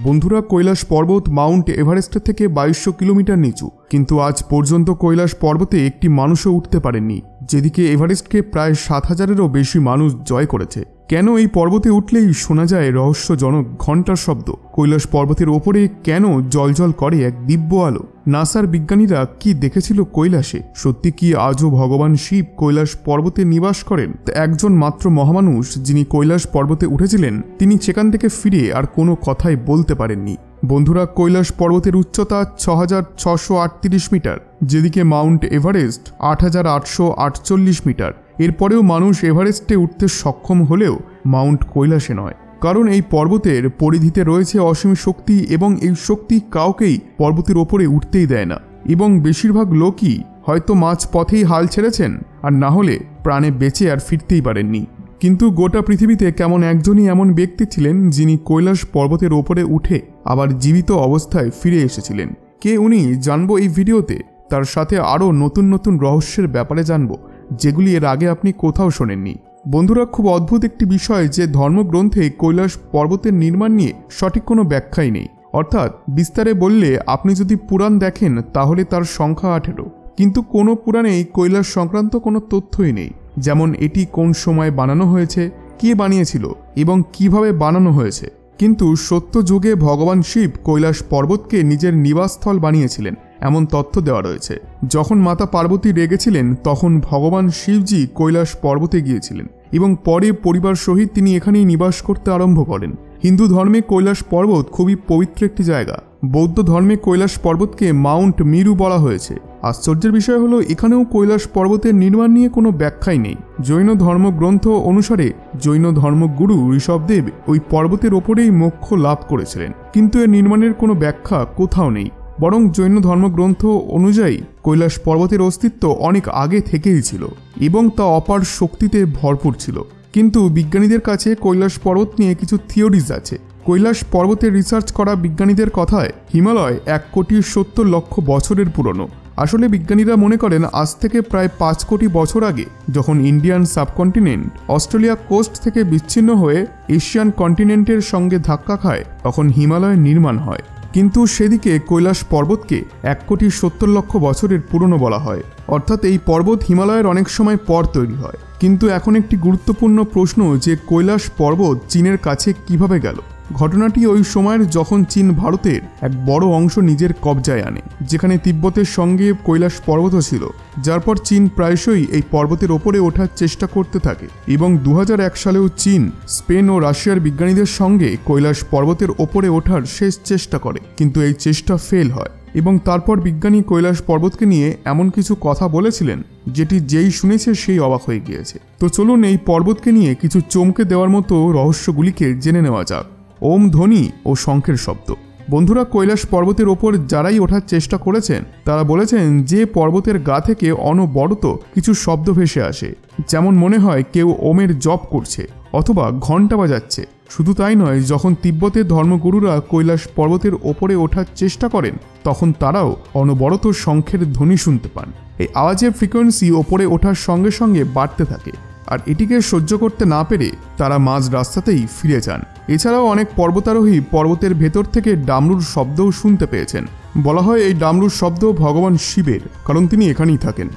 বন্ধুরা, কৈলাস পর্বত মাউন্ট এভারেস্টের থেকে 2200 কিলোমিটার নিচু, কিন্তু আজ পর্যন্ত কৈলাস পর্বতে একটি মানুষও উঠতে পারেননি, যেদিকে এভারেস্টকে প্রায় 7000-এরও বেশি মানুষ জয় করেছে। কেন এই পর্বতে উঠলেই শোনা যায় রহস্যজনক ঘণ্টার শব্দ? কৈলাস পর্বতের ওপরে কেন জলজল করে এক দিব্য আলো? নাসার বিজ্ঞানীরা কি দেখেছিল কৈলাসে? সত্যি কি আজও ভগবান শিব কৈলাস পর্বতে নিবাস করেন? একজন মাত্র মহামানুষ যিনি কৈলাস পর্বতে উঠেছিলেন, তিনি সেখান থেকে ফিরে আর কোনো কথাই বলতে পারেননি। বন্ধুরা, কৈলাস পর্বতের উচ্চতা 6638 মিটার, যেদিকে মাউন্ট এভারেস্ট 8848 মিটার। এরপরেও মানুষ এভারেস্টে উঠতে সক্ষম হলেও মাউন্ট কৈলাসে নয়, কারণ এই পর্বতের পরিধিতে রয়েছে অসীম শক্তি এবং এই শক্তি কাউকেই পর্বতের ওপরে উঠতেই দেয় না। এবং বেশিরভাগ লোকই হয়তো মাঝ পথেই হাল ছেড়েছেন, আর না হলে প্রাণে বেঁচে আর ফিরতেই পারেননি। কিন্তু গোটা পৃথিবীতে কেমন একজনই এমন ব্যক্তি ছিলেন যিনি কৈলাস পর্বতের ওপরে উঠে আবার জীবিত অবস্থায় ফিরে এসেছিলেন। কে উনি জানবো এই ভিডিওতে। তার সাথে আরও নতুন নতুন রহস্যের ব্যাপারে জানবো, যেগুলি এর আগে আপনি কোথাও শোনেননি। বন্ধুরা, খুব অদ্ভুত একটি বিষয় যে ধর্মগ্রন্থে কৈলাস পর্বতের নির্মাণ নিয়ে সঠিক কোনো ব্যাখ্যাই নেই। অর্থাৎ বিস্তারে বললে, আপনি যদি পুরাণ দেখেন তাহলে তার সংখ্যা 18, কিন্তু কোনো পুরাণেই কৈলাস সংক্রান্ত কোনো তথ্যই নেই। যেমন এটি কোন সময় বানানো হয়েছে, কে বানিয়েছিল এবং কিভাবে বানানো হয়েছে। কিন্তু সত্য যুগে ভগবান শিব কৈলাস পর্বতকে নিজের নিবাসস্থল বানিয়েছিলেন এমন তথ্য দেওয়া রয়েছে। যখন মাতা পার্বতী রেগেছিলেন তখন ভগবান শিবজি কৈলাস পর্বতে গিয়েছিলেন এবং পরে পরিবার সহিত তিনি এখানেই নিবাস করতে আরম্ভ করেন। হিন্দু ধর্মে কৈলাস পর্বত খুবই পবিত্র একটি জায়গা। বৌদ্ধ ধর্মে কৈলাস পর্বতকে মাউন্ট মেরু বলা হয়েছে। আশ্চর্যের বিষয় হলো, এখানেও কৈলাস পর্বতের নির্মাণ নিয়ে কোনো ব্যাখ্যাই নেই। জৈন ধর্মগ্রন্থ অনুসারে জৈন ধর্মগুরু ঋষভদেব ওই পর্বতের ওপরেই মোক্ষ লাভ করেছিলেন, কিন্তু এর নির্মাণের কোনো ব্যাখ্যা কোথাও নেই। বরং জৈন ধর্মগ্রন্থ অনুযায়ী কৈলাস পর্বতের অস্তিত্ব অনেক আগে থেকেই ছিল এবং তা অপার শক্তিতে ভরপুর ছিল। কিন্তু বিজ্ঞানীদের কাছে কৈলাস পর্বত নিয়ে কিছু থিওরিজ আছে। কৈলাস পর্বতে রিসার্চ করা বিজ্ঞানীদের কথায় হিমালয় 1,70,00,000 বছরের পুরনো। আসলে বিজ্ঞানীরা মনে করেন আজ থেকে প্রায় 5 কোটি বছর আগে, যখন ইন্ডিয়ান সাবকন্টিনেন্ট অস্ট্রেলিয়া কোস্ট থেকে বিচ্ছিন্ন হয়ে এশিয়ান কন্টিনেন্টের সঙ্গে ধাক্কা খায়, তখন হিমালয়ের নির্মাণ হয়। কিন্তু সেদিকে কৈলাস পর্বতকে 1,70,00,000 বছরের পুরনো বলা হয়। অর্থাৎ এই পর্বত হিমালয়ের অনেক সময় পর তৈরি হয়। কিন্তু এখন একটি গুরুত্বপূর্ণ প্রশ্ন যে কৈলাস পর্বত চীনের কাছে কিভাবে গেল। ঘটনাটি ওই সময়ের যখন চীন ভারতের এক বড় অংশ নিজের কবজায় আনে, যেখানে তিব্বতের সঙ্গে কৈলাস পর্বতও ছিল, যার পর চীন প্রায়শই এই পর্বতের ওপরে ওঠার চেষ্টা করতে থাকে। এবং 2001 সালেও চীন, স্পেন ও রাশিয়ার বিজ্ঞানীদের সঙ্গে কৈলাস পর্বতের ওপরে ওঠার শেষ চেষ্টা করে, কিন্তু এই চেষ্টা ফেল হয়। এবং তারপর বিজ্ঞানী কৈলাস পর্বতকে নিয়ে এমন কিছু কথা বলেছিলেন যেটি যেই শুনেছে সেই অবাক হয়ে গিয়েছে। তো চলুন এই পর্বতকে নিয়ে কিছু চমকে দেওয়ার মতো রহস্যগুলিকে জেনে নেওয়া যাক। ওম ধ্বনি ও শঙ্খের শব্দ। বন্ধুরা, কৈলাস পর্বতের ওপর যারাই ওঠার চেষ্টা করেছেন তারা বলেছেন যে পর্বতের গা থেকে অনবরত কিছু শব্দ ভেসে আসে, যেমন মনে হয় কেউ ওমের জপ করছে অথবা ঘণ্টা বাজাচ্ছে। শুধু তাই নয়, যখন তিব্বতের ধর্মগুরুরা কৈলাস পর্বতের ওপরে ওঠার চেষ্টা করেন তখন তারাও অনবরত শঙ্খের ধ্বনি শুনতে পান। এই আওয়াজের ফ্রিকোয়েন্সি ওপরে ওঠার সঙ্গে সঙ্গে বাড়তে থাকে, আর এটিকে সহ্য করতে না পেরে তারা মাঝ রাস্তাতেই ফিরে যান। এছাড়াও অনেক পর্বতারোহী পর্বতের ভেতর থেকে ডামরুর শব্দও শুনতে পেয়েছেন। বলা হয় এই ডামরুর শব্দ ভগবান শিবের, কারণ তিনি এখানেই থাকেন।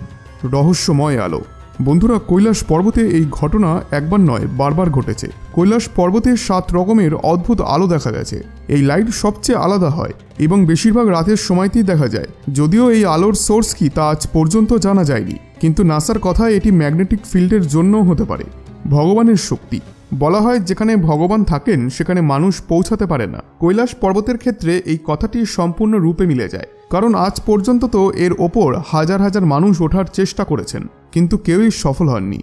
রহস্যময় আলো। বন্ধুরা, কৈলাস পর্বতে এই ঘটনা একবার নয়, বারবার ঘটেছে। কৈলাস পর্বতে 7 রকমের অদ্ভুত আলো দেখা গেছে। এই লাইট সবচেয়ে আলাদা হয় এবং বেশিরভাগ রাতের সময়তেই দেখা যায়। যদিও এই আলোর সোর্স কি তা আজ পর্যন্ত জানা যায়নি, কিন্তু নাসার কথায় এটি ম্যাগনেটিক ফিল্ডের জন্যও হতে পারে। ভগবানের শক্তি। বলা হয় যেখানে ভগবান থাকেন সেখানে মানুষ পৌঁছাতে পারে না। কৈলাস পর্বতের ক্ষেত্রে এই কথাটি সম্পূর্ণ রূপে মিলে যায়, কারণ আজ পর্যন্ত তো এর ওপর হাজার হাজার মানুষ ওঠার চেষ্টা করেছেন, কিন্তু কেউই সফল হননি।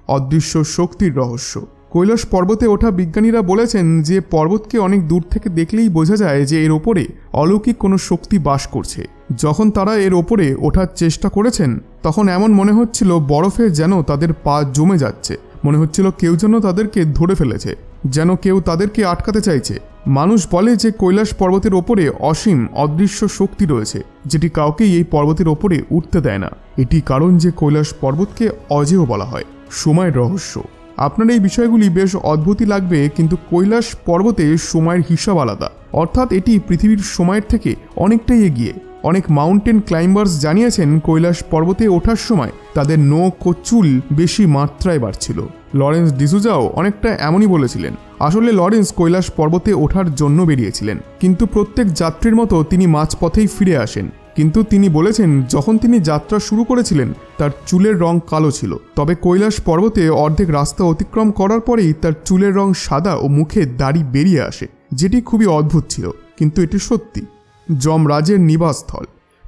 অদৃশ্য শক্তির রহস্য। কৈলাস পর্বতে ওঠা বিজ্ঞানীরা বলেছেন যে পর্বতকে অনেক দূর থেকে দেখলেই বোঝা যায় যে এর ওপরে অলৌকিক কোনো শক্তি বাস করছে। যখন তারা এর ওপরে ওঠার চেষ্টা করেছেন তখন এমন মনে হচ্ছিল বরফে যেন তাদের পা জমে যাচ্ছে। মনে হচ্ছিল কেউ যেন তাদেরকে ধরে ফেলেছে, যেন কেউ তাদেরকে আটকাতে চাইছে। মানুষ বলে যে কৈলাস পর্বতের ওপরে অসীম অদৃশ্য শক্তি রয়েছে, যেটি কাউকেই এই পর্বতের ওপরে উঠতে দেয় না। এটি কারণ যে কৈলাস পর্বতকে অজেয় বলা হয়। সময়ের রহস্য। আপনার এই বিষয়গুলি বেশ অদ্ভুতই লাগবে, কিন্তু কৈলাস পর্বতে সময়ের হিসাব আলাদা। অর্থাৎ এটি পৃথিবীর সময়ের থেকে অনেকটাই এগিয়ে। অনেক মাউন্টেন ক্লাইম্বার্স জানিয়েছেন কৈলাস পর্বতে ওঠার সময় তাদের নখ ও চুল বেশি মাত্রায় বাড়ছিল। লরেন্স ডিসুজাও অনেকটা এমনই বলেছিলেন। আসলে লরেন্স কৈলাস পর্বতে ওঠার জন্য বেরিয়েছিলেন, কিন্তু প্রত্যেক যাত্রীর মতো তিনি মাঝপথেই ফিরে আসেন। কিন্তু তিনি বলেছেন যখন তিনি যাত্রা শুরু করেছিলেন তার চুলের রং কালো ছিল, তবে কৈলাস পর্বতে অর্ধেক রাস্তা অতিক্রম করার পরেই তার চুলের রং সাদা ও মুখে দাড়ি বেরিয়ে আসে, যেটি খুবই অদ্ভুত ছিল, কিন্তু এটি সত্যি। যমরাজের নিবাসস্থল।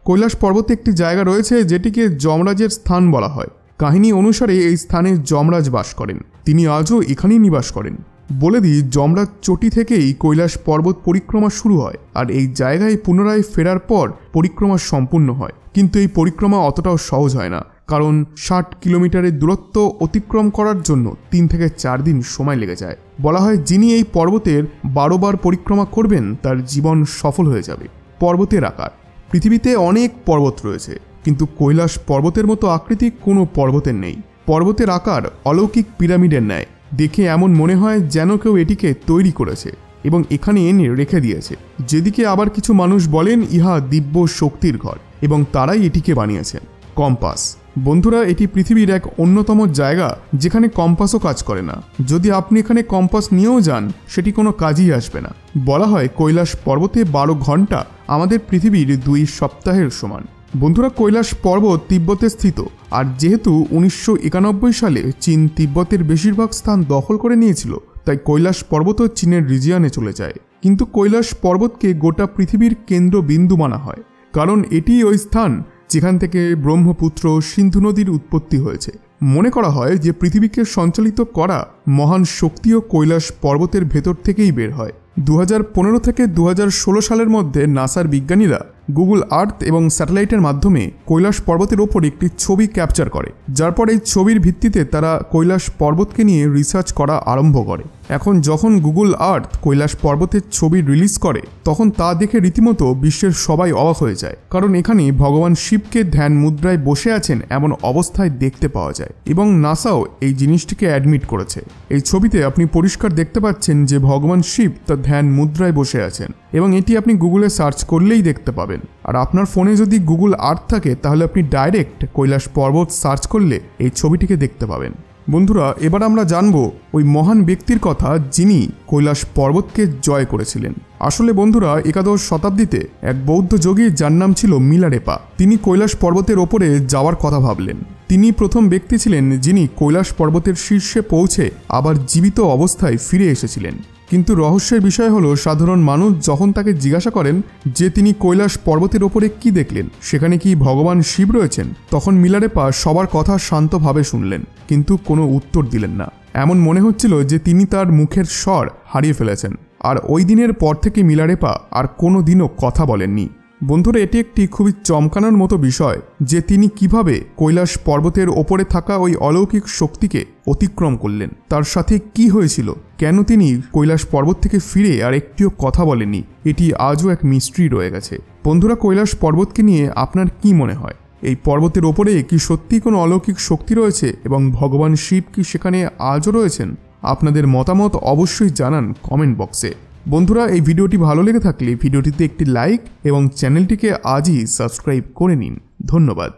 কৈলাস পর্বতে একটি জায়গা রয়েছে যেটিকে যমরাজের স্থান বলা হয়। কাহিনী অনুসারে এই স্থানে যমরাজ বাস করেন, তিনি আজও এখানেই নিবাস করেন। বলে দিই, যমরাজ চটি থেকেই কৈলাস পর্বত পরিক্রমা শুরু হয়, আর এই জায়গায় পুনরায় ফেরার পর পরিক্রমা সম্পূর্ণ হয়। কিন্তু এই পরিক্রমা অতটাও সহজ হয় না, কারণ 60 কিলোমিটারের দূরত্ব অতিক্রম করার জন্য 3 থেকে 4 দিন সময় লেগে যায়। বলা হয় যিনি এই পর্বতের 12 বার পরিক্রমা করবেন তার জীবন সফল হয়ে যাবে। পর্বতের আকার। পৃথিবীতে অনেক পর্বত রয়েছে, কিন্তু কৈলাস পর্বতের মতো আকৃতি কোনো পর্বতের নেই। পর্বতের আকার অলৌকিক পিরামিডের ন্যায়। দেখে এমন মনে হয় যেন কেউ এটিকে তৈরি করেছে এবং এখানে এনে রেখে দিয়েছে। যেদিকে আবার কিছু মানুষ বলেন ইহা দিব্য শক্তির ঘর এবং তারাই এটিকে বানিয়েছেন। কম্পাস। বন্ধুরা, এটি পৃথিবীর এক অন্যতম জায়গা যেখানে কম্পাসও কাজ করে না। যদি আপনি এখানে কম্পাস নিয়েও যান সেটি কোনো কাজই আসবে না। বলা হয় কৈলাস পর্বতে 12 ঘন্টা আমাদের পৃথিবীর 2 সপ্তাহের সমান। বন্ধুরা, কৈলাস পর্বত তিব্বতে স্থিত, আর যেহেতু 1991 সালে চীন তিব্বতের বেশিরভাগ স্থান দখল করে নিয়েছিল, তাই কৈলাস পর্বতও চীনের রিজিয়নে চলে যায়। কিন্তু কৈলাস পর্বতকে গোটা পৃথিবীর কেন্দ্রবিন্দু মানা হয়, কারণ এটি ওই স্থান যেখান থেকে ব্রহ্মপুত্র সিন্ধু নদীর উৎপত্তি হয়েছে। মনে করা হয় যে পৃথিবীকে সঞ্চালিত করা মহান শক্তিও কৈলাস পর্বতের ভেতর থেকেই বের হয়। 2015 থেকে 2016 সালের মধ্যে নাসার বিজ্ঞানীরা গুগল আর্থ এবং স্যাটেলাইটের মাধ্যমে কৈলাস পর্বতের ওপর একটি ছবি ক্যাপচার করে, যার পর এই ছবির ভিত্তিতে তারা কৈলাস পর্বতকে নিয়ে রিসার্চ করা আরম্ভ করে। এখন যখন গুগল আর্থ কৈলাস পর্বতের ছবি রিলিজ করে তখন তা দেখে রীতিমতো বিশ্বের সবাই অবাক হয়ে যায়, কারণ এখানে ভগবান শিবকে ধ্যান মুদ্রায় বসে আছেন এমন অবস্থায় দেখতে পাওয়া যায় এবং নাসাও এই জিনিসটিকে অ্যাডমিট করেছে। এই ছবিতে আপনি পরিষ্কার দেখতে পাচ্ছেন যে ভগবান শিব তার ধ্যান মুদ্রায় বসে আছেন এবং এটি আপনি গুগলে সার্চ করলেই দেখতে পাবেন। আর আপনার ফোনে যদি গুগল আর্থ থাকে তাহলে আপনি ডাইরেক্ট কৈলাস পর্বত সার্চ করলে এই ছবিটিকে দেখতে পাবেন। বন্ধুরা, এবার আমরা জানব ওই মহান ব্যক্তির কথা যিনি কৈলাস পর্বতকে জয় করেছিলেন। আসলে বন্ধুরা, 11শ শতাব্দীতে এক বৌদ্ধ যোগী যার নাম ছিল মিলারেপা, তিনি কৈলাস পর্বতের ওপরে যাওয়ার কথা ভাবলেন। তিনি প্রথম ব্যক্তি ছিলেন যিনি কৈলাস পর্বতের শীর্ষে পৌঁছে আবার জীবিত অবস্থায় ফিরে এসেছিলেন। কিন্তু রহস্যের বিষয় হলো, সাধারণ মানুষ যখন তাকে জিজ্ঞাসা করেন যে তিনি কৈলাস পর্বতের ওপরে কি দেখলেন, সেখানে কি ভগবান শিব রয়েছেন, তখন মিলারেপা সবার কথা শান্তভাবে শুনলেন, কিন্তু কোনো উত্তর দিলেন না। এমন মনে হচ্ছিল যে তিনি তার মুখের স্বর হারিয়ে ফেলেছেন। আর ওই দিনের পর থেকে মিলারেপা আর কোনো দিনও কথা বলেননি। বন্ধুরা, এটি একটি খুবই চমকানোর মতো বিষয় যে তিনি কিভাবে কৈলাস পর্বতের ওপরে থাকা ওই অলৌকিক শক্তিকে অতিক্রম করলেন, তার সাথে কি হয়েছিল, কেন তিনি কৈলাস পর্বত থেকে ফিরে আর একটিও কথা বলেননি, এটি আজও এক মিস্ট্রি রয়ে গেছে। বন্ধুরা, কৈলাস পর্বতকে নিয়ে আপনার কি মনে হয়? এই পর্বতের ওপরে কি সত্যি কোনো অলৌকিক শক্তি রয়েছে এবং ভগবান শিব কি সেখানে আজও রয়েছেন? আপনাদের মতামত অবশ্যই জানান কমেন্ট বক্সে। বন্ধুরা, এই ভিডিওটি ভালো লেগে থাকলে ভিডিওটিতে একটি লাইক এবং চ্যানেলটিকে আজই সাবস্ক্রাইব করে নিন। ধন্যবাদ।